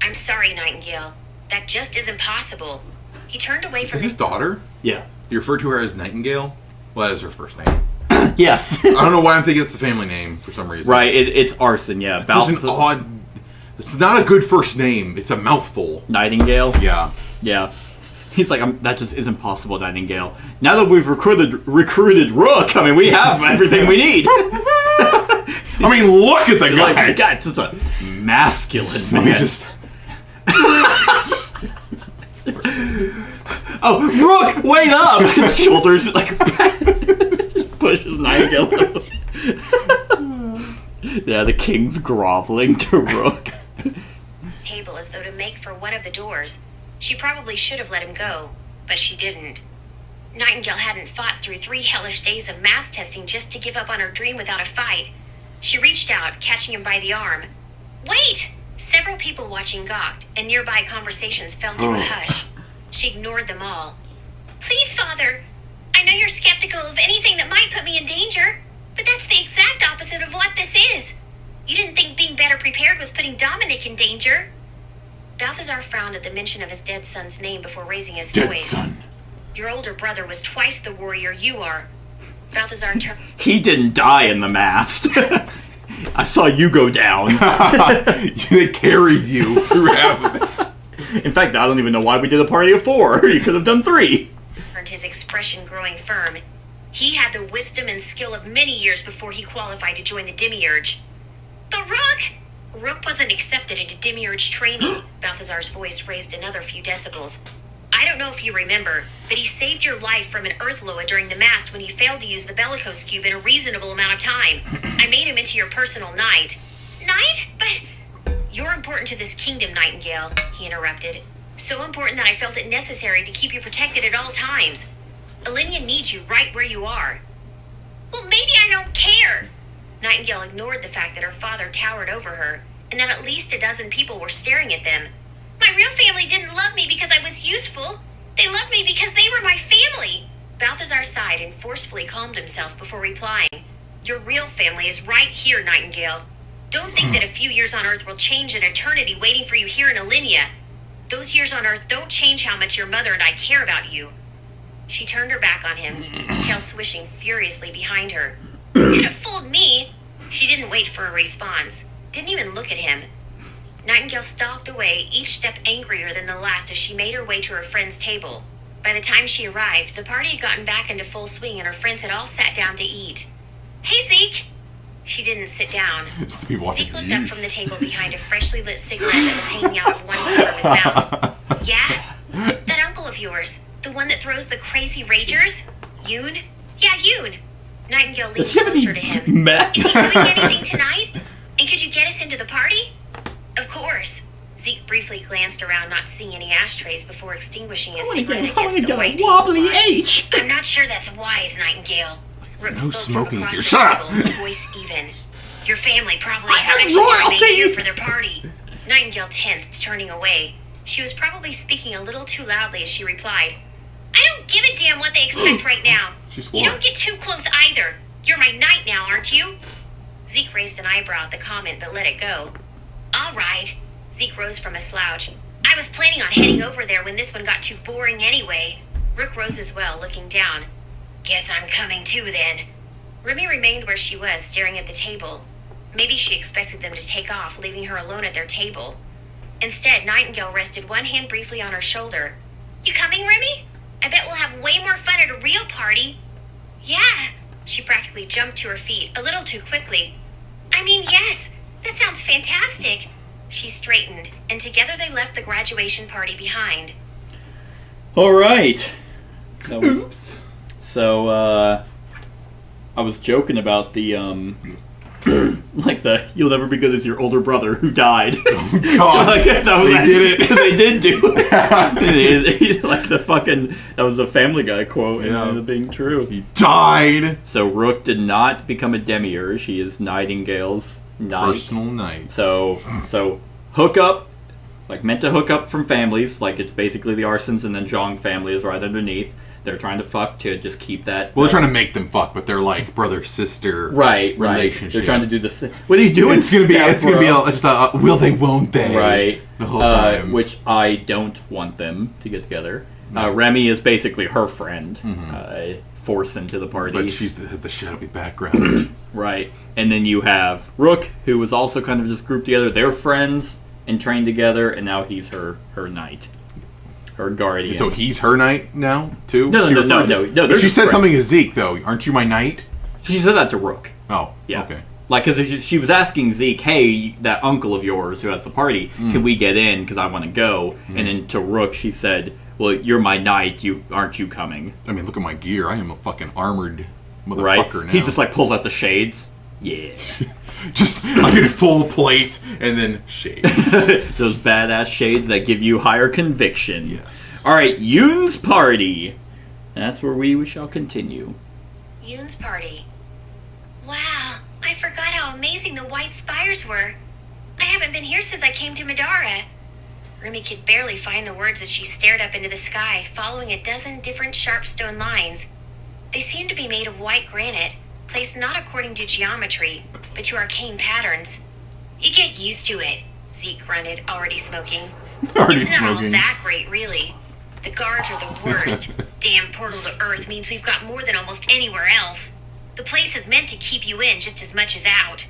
S1: I'm sorry, Nightingale. That just isn't possible. He turned away from
S3: his daughter?
S2: Yeah.
S3: You refer to her as Nightingale? Well, that is her first name.
S2: Yes.
S3: I don't know why I'm thinking it's the family name for some reason.
S2: Right, it's Arson, yeah.
S3: It's such an odd... It's not a good first name. It's a mouthful.
S2: Nightingale?
S3: Yeah.
S2: Yeah. He's like, that just isn't possible, Nightingale. Now that we've recruited Rook, I mean, we have everything we need.
S3: I mean, look at the guy.
S2: Like, God, it's just a masculine
S3: Let
S2: man.
S3: me just...
S2: Oh, Rook, wait up! His shoulders, like, pushes Nightingale. Yeah, the king's groveling to Rook.
S1: table as though to make for one of the doors. She probably should have let him go, but she didn't. Nightingale hadn't fought through 3 hellish days of mass testing just to give up on her dream without a fight. She reached out, catching him by the arm. Wait! Several people watching gawked, and nearby conversations fell to a hush. She ignored them all. Please, Father! I know you're skeptical of anything that might put me in danger, but that's the exact opposite of what this is. You didn't think being better prepared was putting Dominic in danger. Balthazar frowned at the mention of his dead son's name before raising his
S3: Dead
S1: voice.
S3: son.
S1: Your older brother was twice the warrior you are. Balthazar turned.
S2: He didn't die in the mast. I saw you go down.
S3: They carried you through half of it.
S2: In fact, I don't even know why we did a party of 4. You could have done 3.
S1: His expression growing firm. He had the wisdom and skill of many years before he qualified to join the Demiurge. But Rook! Rook wasn't accepted into Demiurge training. Balthazar's voice raised another few decibels. I don't know if you remember, but he saved your life from an Earth Loa during the mast when you failed to use the Bellicose Cube in a reasonable amount of time. I made him into your personal knight. Knight? But... You're important to this kingdom, Nightingale, he interrupted. So important that I felt it necessary to keep you protected at all times. Alenia needs you right where you are. Well, maybe I don't care. Nightingale ignored the fact that her father towered over her, and that at least a dozen people were staring at them. My real family didn't love me because I was useful. They loved me because they were my family. Balthazar sighed and forcefully calmed himself before replying. Your real family is right here, Nightingale. Don't think that a few years on Earth will change an eternity waiting for you here in Alenia. Those years on Earth don't change how much your mother and I care about you. She turned her back on him, tail swishing furiously behind her. You could have fooled me. She didn't wait for a response. Didn't even look at him. Nightingale stalked away, each step angrier than the last as she made her way to her friend's table. By the time she arrived, the party had gotten back into full swing and her friends had all sat down to eat. Hey, Zeke! She didn't sit down.
S3: It's the people watching.
S1: Zeke looked up from the table behind a freshly lit cigarette that was hanging out of one corner of his mouth. Yeah? That uncle of yours, the one that throws the crazy ragers? Yoon? Yeah, Yoon. Nightingale leaned closer to him.
S2: Matt?
S1: Is he doing anything tonight? And could you get us into the party? Of course. Zeke briefly glanced around, not seeing any ashtrays before extinguishing his cigarette against the white
S2: wobbly
S1: tablecloth.
S2: H.
S1: I'm not sure that's wise, Nightingale. Rook
S3: No
S1: spoke
S3: smoking
S1: from
S3: here.
S1: across the
S3: Shut up!
S1: table, voice even. Your family probably
S2: I am
S1: expects you to remain
S2: royalty!
S1: here for their party. Nightingale tensed, turning away. She was probably speaking a little too loudly as she replied, I don't give a damn what they expect right now.
S3: She swore.
S1: You don't get too close either. You're my knight now, aren't you? Zeke raised an eyebrow at the comment, but let it go. All right. Zeke rose from a slouch. I was planning on heading over there when this one got too boring anyway. Rook rose as well, looking down. Guess I'm coming too, then. Remy remained where she was, staring at the table. Maybe she expected them to take off, leaving her alone at their table. Instead, Nightingale rested one hand briefly on her shoulder. You coming, Remy? I bet we'll have way more fun at a real party. Yeah. She practically jumped to her feet, a little too quickly. I mean, yes. That sounds fantastic. She straightened, and together they left the graduation party behind.
S2: All right. That was
S3: Oops.
S2: So, I was joking about the, like you'll never be good as your older brother who died.
S3: Oh, God.
S2: Like, that was
S3: They did it.
S2: They did do it. Like the fucking, that was a Family Guy quote, and it ended up being true.
S3: He died.
S2: So Rook did not become a demiurge. He is Nightingale's knight.
S3: Personal knight.
S2: So hook up, like meant to hook up from families, like it's basically the Arsons, and then Zhang family is right underneath. They're trying to fuck to just keep that.
S3: Well, they're trying to make them fuck, but they're like brother-sister relationship.
S2: They're trying to do this. What are you doing?
S3: It's gonna be just a will they, won't they?
S2: Right.
S3: The whole time.
S2: Which I don't want them to get together. No. Remy is basically her friend, forced into the party.
S3: But she's the shadowy background.
S2: Right. And then you have Rook, who was also kind of just grouped together. They're friends and trained together, and now he's her knight. Her guardian.
S3: So he's her knight now, too?
S2: No.
S3: But she said something to Zeke, though. Aren't you my knight?
S2: She said that to Rook.
S3: Oh,
S2: yeah.
S3: Okay.
S2: Like, because she was asking Zeke, hey, that uncle of yours who has the party, can we get in? Because I want to go. And then to Rook, she said, well, you're my knight. Aren't you coming?
S3: I mean, look at my gear. I am a fucking armored motherfucker
S2: right?
S3: now.
S2: He just, like, pulls out the shades. Yeah.
S3: Just, like, in full plate, and then shades.
S2: Those badass shades that give you higher conviction.
S3: Yes.
S2: All right, Yoon's party. That's where we shall continue.
S1: Yoon's party. Wow, I forgot how amazing the white spires were. I haven't been here since I came to Middara. Rumi could barely find the words as she stared up into the sky, following a dozen different sharp stone lines. They seemed to be made of white granite, placed not according to geometry, but to arcane patterns. You get used to it, Zeke grunted, already smoking. It's not all that great, really. The guards are the worst. Damn portal to Earth means we've got more than almost anywhere else. The place is meant to keep you in just as much as out.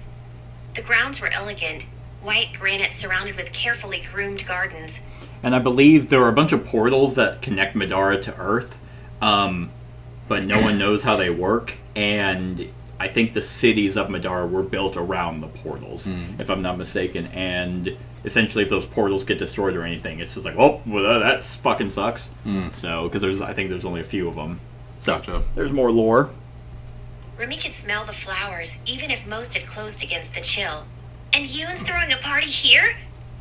S1: The grounds were elegant, white granite surrounded with carefully groomed gardens.
S2: And I believe there are a bunch of portals that connect Middara to Earth, but no one knows how they work. And I think the cities of Middara were built around the portals, if I'm not mistaken. And essentially, if those portals get destroyed or anything, it's just like, well, that fucking sucks. So, because I think there's only a few of them. So,
S3: Gotcha.
S2: There's more lore.
S1: Remy could smell the flowers, even if most had closed against the chill. And Yoon's throwing a party here?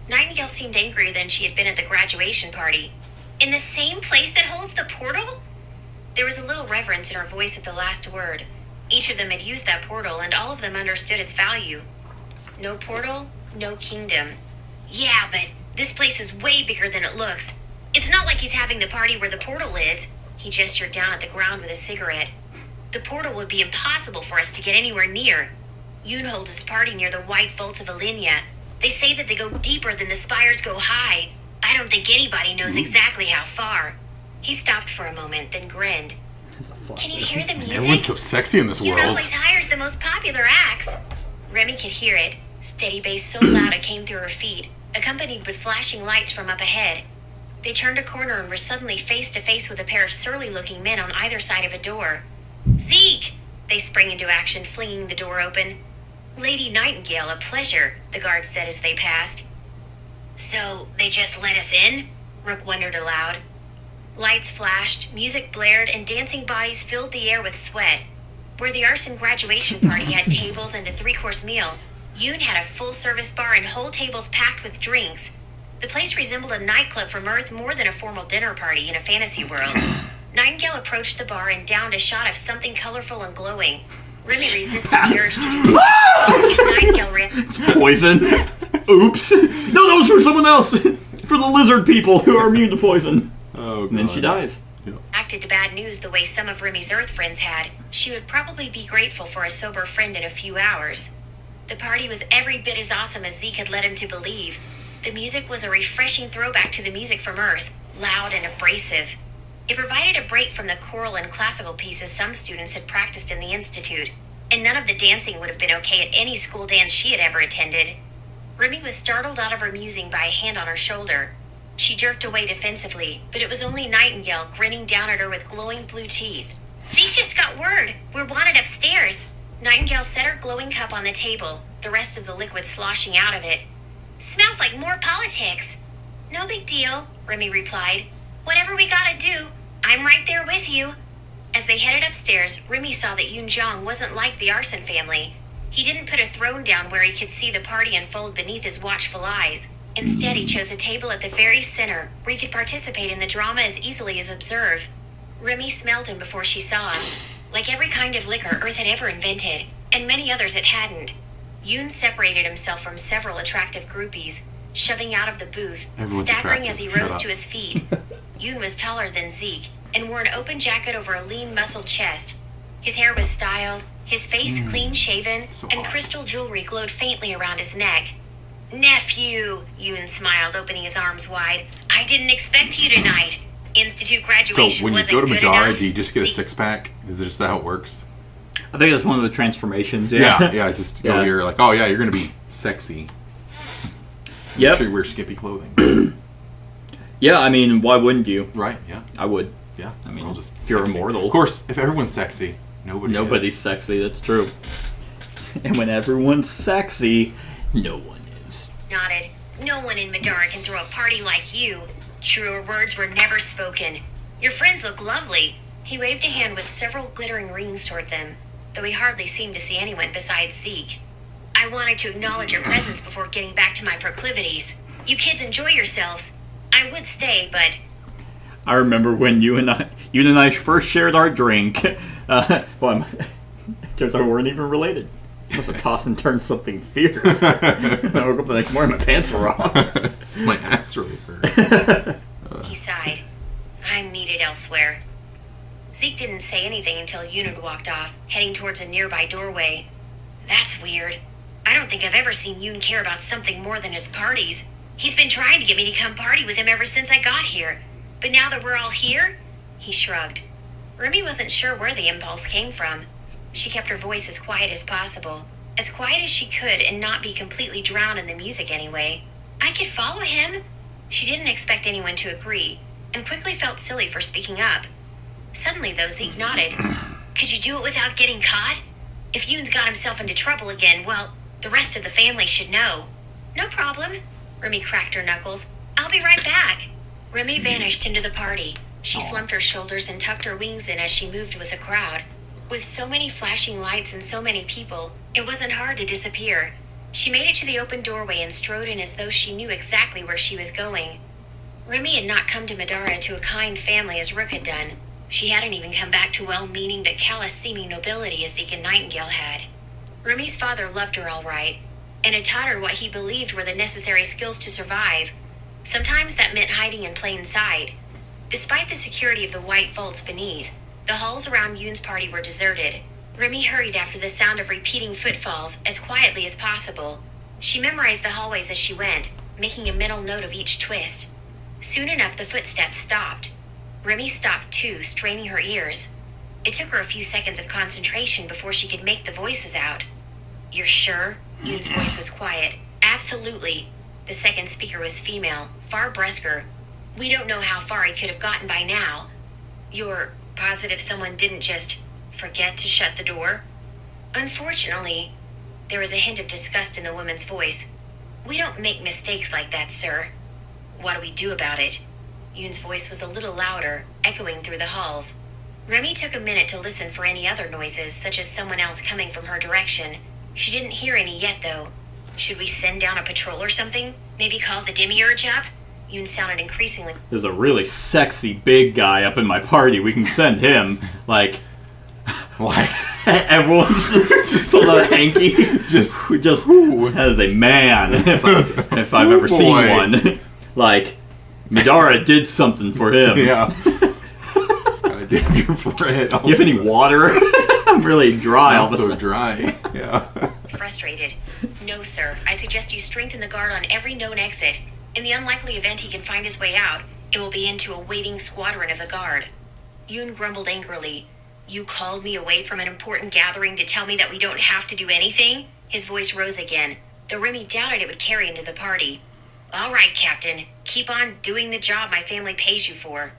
S1: Nightingale seemed angrier than she had been at the graduation party. In the same place that holds the portal? There was a little reverence in her voice at the last word. Each of them had used that portal, and all of them understood its value. No portal, no kingdom. Yeah, but this place is way bigger than it looks. It's not like he's having the party where the portal is. He gestured down at the ground with a cigarette. The portal would be impossible for us to get anywhere near. Yoon holds his party near the white vaults of Alinea. They say that they go deeper than the spires go high. I don't think anybody knows exactly how far. He stopped for a moment, then grinned. Can you hear the music?
S3: Everyone's so sexy in this
S1: Yoon
S3: world.
S1: always hires the most popular acts. Remy could hear it, steady bass so loud it came through her feet, accompanied with flashing lights from up ahead. They turned a corner and were suddenly face to face with a pair of surly-looking men on either side of a door. Zeke! They sprang into action, flinging the door open. Lady Nightingale, a pleasure, the guard said as they passed. So, they just let us in? Rook wondered aloud. Lights flashed, music blared, and dancing bodies filled the air with sweat. Where the arson graduation party had tables and a 3-course meal, Yoon had a full-service bar and whole tables packed with drinks. The place resembled a nightclub from Earth more than a formal dinner party in a fantasy world. Nightingale approached the bar and downed a shot of something colorful and glowing. Remy resisted the urge to do this. Nightingale ran.
S2: It's poison. Oops. No, that was for someone else. For the lizard people who are immune to poison.
S3: Oh, God.
S2: And then she dies.
S1: Acted to bad news the way some of Remy's Earth friends had. She would probably be grateful for a sober friend in a few hours. The party was every bit as awesome as Zeke had led him to believe. The music was a refreshing throwback to the music from Earth, loud and abrasive. It provided a break from the choral and classical pieces some students had practiced in the Institute, and none of the dancing would have been okay at any school dance she had ever attended. Remy was startled out of her musing by a hand on her shoulder. She jerked away defensively, but it was only Nightingale grinning down at her with glowing blue teeth. Zeke just got word. We're wanted upstairs. Nightingale set her glowing cup on the table, the rest of the liquid sloshing out of it. Smells like more politics. No big deal, Remy replied. Whatever we gotta do, I'm right there with you. As they headed upstairs, Remy saw that Yoon Jong wasn't like the arson family. He didn't put a throne down where he could see the party unfold beneath his watchful eyes. Instead, he chose a table at the very center, where he could participate in the drama as easily as observe. Remy smelled him before she saw him, like every kind of liquor Earth had ever invented, and many others it hadn't. Yoon separated himself from several attractive groupies, shoving out of the booth,
S3: Everyone's
S1: staggering
S3: attractive.
S1: as he
S3: Shut
S1: rose
S3: up.
S1: to his feet. Yoon was taller than Zeke, and wore an open jacket over a lean, muscled chest. His hair was styled, his face clean-shaven,
S3: So
S1: and
S3: odd.
S1: crystal jewelry glowed faintly around his neck. Nephew, Yoon smiled, opening his arms wide. I didn't expect you tonight. Institute
S3: So
S1: graduation
S3: when you
S1: wasn't
S3: go to
S1: good
S3: Middara,
S1: enough.
S3: do you just get a
S1: Zeke-
S3: six-pack? Is it just that how it works?
S2: I think that's one of the transformations.
S3: Yeah, just go
S2: Yeah.
S3: here, like, oh yeah, you're gonna be sexy.
S2: Yep.
S3: Make sure you wear skimpy clothing.
S2: Yeah, I mean, why wouldn't you?
S3: Right, yeah.
S2: I would.
S3: Yeah.
S2: I mean,
S3: we're all just
S2: if you're
S3: sexy.
S2: immortal.
S3: Of course, if everyone's sexy,
S2: Nobody's
S3: is.
S2: sexy, that's true. And when everyone's sexy, no one is.
S1: Nodded. No one in Middara can throw a party like you. Truer words were never spoken. Your friends look lovely. He waved a hand with several glittering rings toward them, though he hardly seemed to see anyone besides Zeke. I wanted to acknowledge your presence before getting back to my proclivities. You kids enjoy yourselves. I would stay, but
S2: I remember when you and I first shared our drink. Turns out we weren't even related. Must have tossed and turned something fierce. I woke up the next morning, my pants were off.
S3: My ass really hurt.
S1: he sighed. I'm needed elsewhere. Zeke didn't say anything until Yoon walked off, heading towards a nearby doorway. That's weird. I don't think I've ever seen Yoon care about something more than his parties. He's been trying to get me to come party with him ever since I got here. But now that we're all here, he shrugged. Remy wasn't sure where the impulse came from. She kept her voice as quiet as possible, as quiet as she could and not be completely drowned in the music anyway. I could follow him. She didn't expect anyone to agree, and quickly felt silly for speaking up. Suddenly, though, Zeke nodded. Could you do it without getting caught? If Yoon's got himself into trouble again, well, the rest of the family should know. No problem. Remy cracked her knuckles. I'll be right back. Remy vanished into the party. She slumped her shoulders and tucked her wings in as she moved with the crowd. With so many flashing lights and so many people, it wasn't hard to disappear. She made it to the open doorway and strode in as though she knew exactly where she was going. Remy had not come to Middara to a kind family as Rook had done. She hadn't even come back to well-meaning but callous-seeming nobility as Zeke and Nightingale had. Remy's father loved her all right, and had taught her what he believed were the necessary skills to survive. Sometimes that meant hiding in plain sight. Despite the security of the white vaults beneath, the halls around Yoon's party were deserted. Remy hurried after the sound of repeating footfalls as quietly as possible. She memorized the hallways as she went, making a mental note of each twist. Soon enough, the footsteps stopped. Remy stopped too, straining her ears. It took her a few seconds of concentration before she could make the voices out. You're sure? Yoon's voice was quiet. Absolutely. The second speaker was female, far brusquer. We don't know how far he could have gotten by now. You're positive someone didn't just forget to shut the door? Unfortunately, there was a hint of disgust in the woman's voice. We don't make mistakes like that, sir. What do we do about it? Yoon's voice was a little louder, echoing through the halls. Remy took a minute to listen for any other noises, such as someone else coming from her direction. She didn't hear any yet, though. Should we send down a patrol or something? Maybe call the demiurge up? Yoon sounded increasingly...
S2: There's a really sexy big guy up in my party. We can send him. Like, everyone's just a little hanky. Who just has a man, if I've ever seen one. Like, Middara did something for him.
S3: Yeah. Just gotta dip your forehead.
S2: You have any water? I'm really dry all of a
S3: So
S2: sudden.
S3: dry. Yeah.
S1: frustrated. No, sir. I suggest you strengthen the guard on every known exit. In the unlikely event he can find his way out, it will be into a waiting squadron of the guard. Yoon grumbled angrily. You called me away from an important gathering to tell me that we don't have to do anything? His voice rose again, though Remy doubted it would carry into the party. All right, Captain. Keep on doing the job my family pays you for.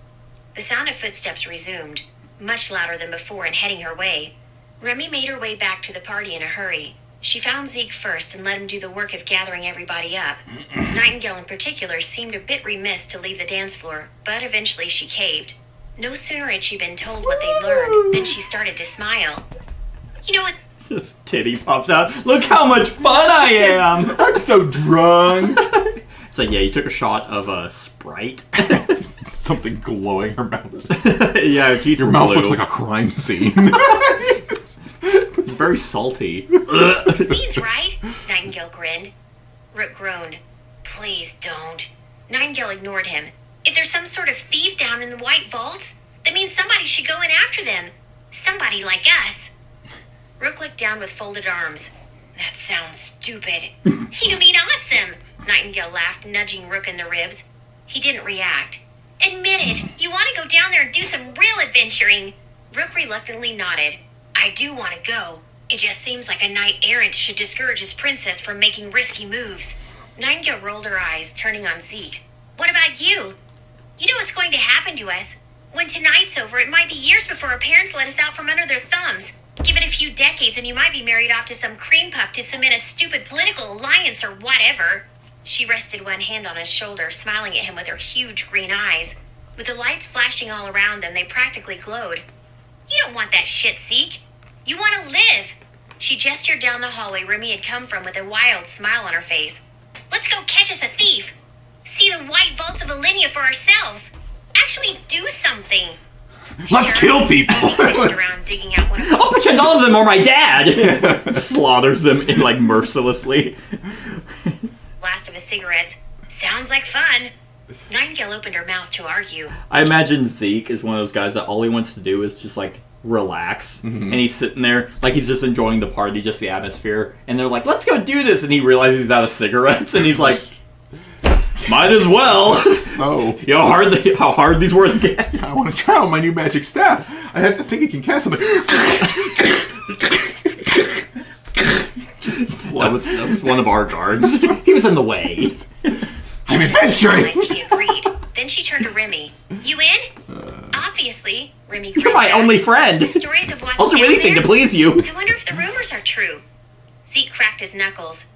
S1: The sound of footsteps resumed, much louder than before and heading her way. Remy made her way back to the party in a hurry. She found Zeke first and let him do the work of gathering everybody up. Nightingale in particular seemed a bit remiss to leave the dance floor, but eventually she caved. No sooner had she been told what they'd learned than she started to smile. You know what?
S2: This titty pops out. Look how much fun I am!
S3: I'm so drunk.
S2: It's like, yeah, you took a shot of Sprite.
S3: Just something glowing her mouth.
S2: Yeah, her teeth
S3: Your
S2: were
S3: mouth
S2: blue.
S3: looks like a crime scene.
S2: It's very salty.
S1: This means right? Nightingale grinned. Rook groaned. Please don't. Nightingale ignored him. If there's some sort of thief down in the White Vaults, that means somebody should go in after them. Somebody like us. Rook looked down with folded arms. That sounds stupid. You mean awesome? Nightingale laughed, nudging Rook in the ribs. He didn't react. Admit it. You want to go down there and do some real adventuring. Rook reluctantly nodded. I do want to go. It just seems like a knight-errant should discourage his princess from making risky moves. Nightingale rolled her eyes, turning on Zeke. What about you? You know what's going to happen to us. When tonight's over, it might be years before our parents let us out from under their thumbs. Give it a few decades and you might be married off to some cream puff to cement a stupid political alliance or whatever. She rested one hand on his shoulder, smiling at him with her huge green eyes. With the lights flashing all around them, they practically glowed. You don't want that shit, Zeke. You want to live. She gestured down the hallway Remy had come from with a wild smile on her face. Let's go catch us a thief. See the White Vaults of Alinea for ourselves. Actually do something.
S3: Let's kill people.
S1: Zeke fished around, digging out one of
S2: I'll pretend all of them are my dad! Slaughters them like mercilessly.
S1: last of his cigarettes. Sounds like fun. Nightingale opened her mouth to argue.
S2: I imagine Zeke is one of those guys that all he wants to do is just like relax. And he's sitting there like he's just enjoying the party, just the atmosphere. And they're like, let's go do this. And he realizes he's out of cigarettes and he's like, might as well.
S3: So,
S2: You know how hard these were to get.
S3: I want to try out my new magic staff. I have to think it can cast something.
S2: That was one of our guards. He was in the way.
S3: I'm adventuring.
S1: Realized he agreed. Then she turned to Remy. You in? Obviously, Remy grinned
S2: You're my
S1: back.
S2: only friend.
S1: The stories of what's
S2: I'll do
S1: down
S2: anything
S1: there?
S2: to please you.
S1: I wonder if the rumors are true. Zeke cracked his knuckles.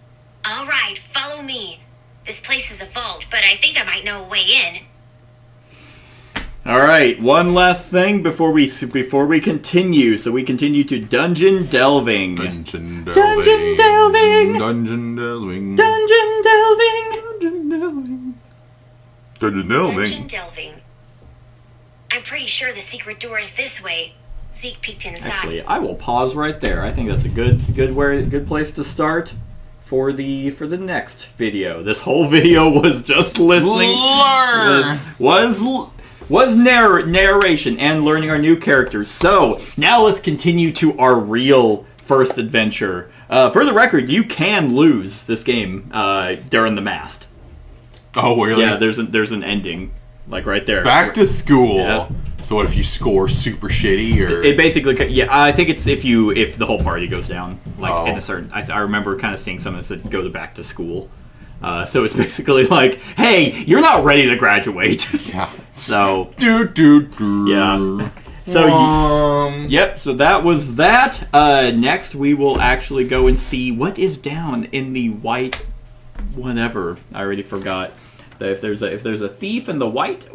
S1: All right, follow me. This place is a vault, but I think I might know a way in.
S2: All right, one last thing before we continue. So we continue to dungeon delving.
S3: Dungeon delving.
S2: Dungeon delving.
S3: Dungeon delving.
S2: Dungeon delving.
S3: Dungeon delving. Dungeon delving.
S1: Dungeon delving. I'm pretty sure the secret door is this way. Zeke peeked inside.
S2: Actually, I will pause right there. I think that's a good place to start for the next video. This whole video was just listening. Was narration and learning our new characters. So now let's continue to our real first adventure. For the record, you can lose this game during the mast.
S3: Oh, really?
S2: Yeah, there's an ending, like right there.
S3: Back to school.
S2: Yeah.
S3: So what if you score super shitty or?
S2: It basically, yeah, I think it's if the whole party goes down, like in
S3: Oh.
S2: a certain. I remember kind of seeing something that said go to back to school. So it's basically like, hey, you're not ready to graduate.
S3: Yeah.
S2: So
S3: Do.
S2: yeah. So yep. So that was that. Next, we will actually go and see what is down in the white, whatever. I already forgot. If there's a thief in the white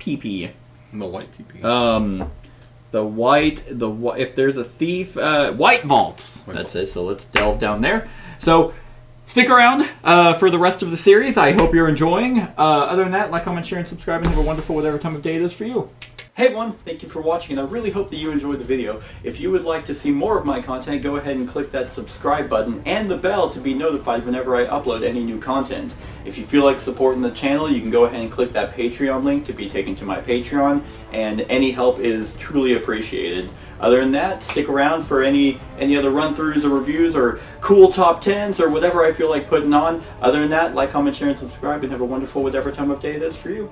S2: PP.
S3: The white PP.
S2: If there's a thief, White Vaults. That's it. So let's delve down there. So stick around for the rest of the series. I hope you're enjoying. Other than that, like, comment, share, and subscribe, and have a wonderful whatever time of day it is for you. Hey everyone, thank you for watching, and I really hope that you enjoyed the video. If you would like to see more of my content, go ahead and click that subscribe button and the bell to be notified whenever I upload any new content. If you feel like supporting the channel, you can go ahead and click that Patreon link to be taken to my Patreon, and any help is truly appreciated. Other than that, stick around for any other run-throughs or reviews or cool top 10s or whatever I feel like putting on. Other than that, like, comment, share, and subscribe, and have a wonderful whatever time of day it is for you.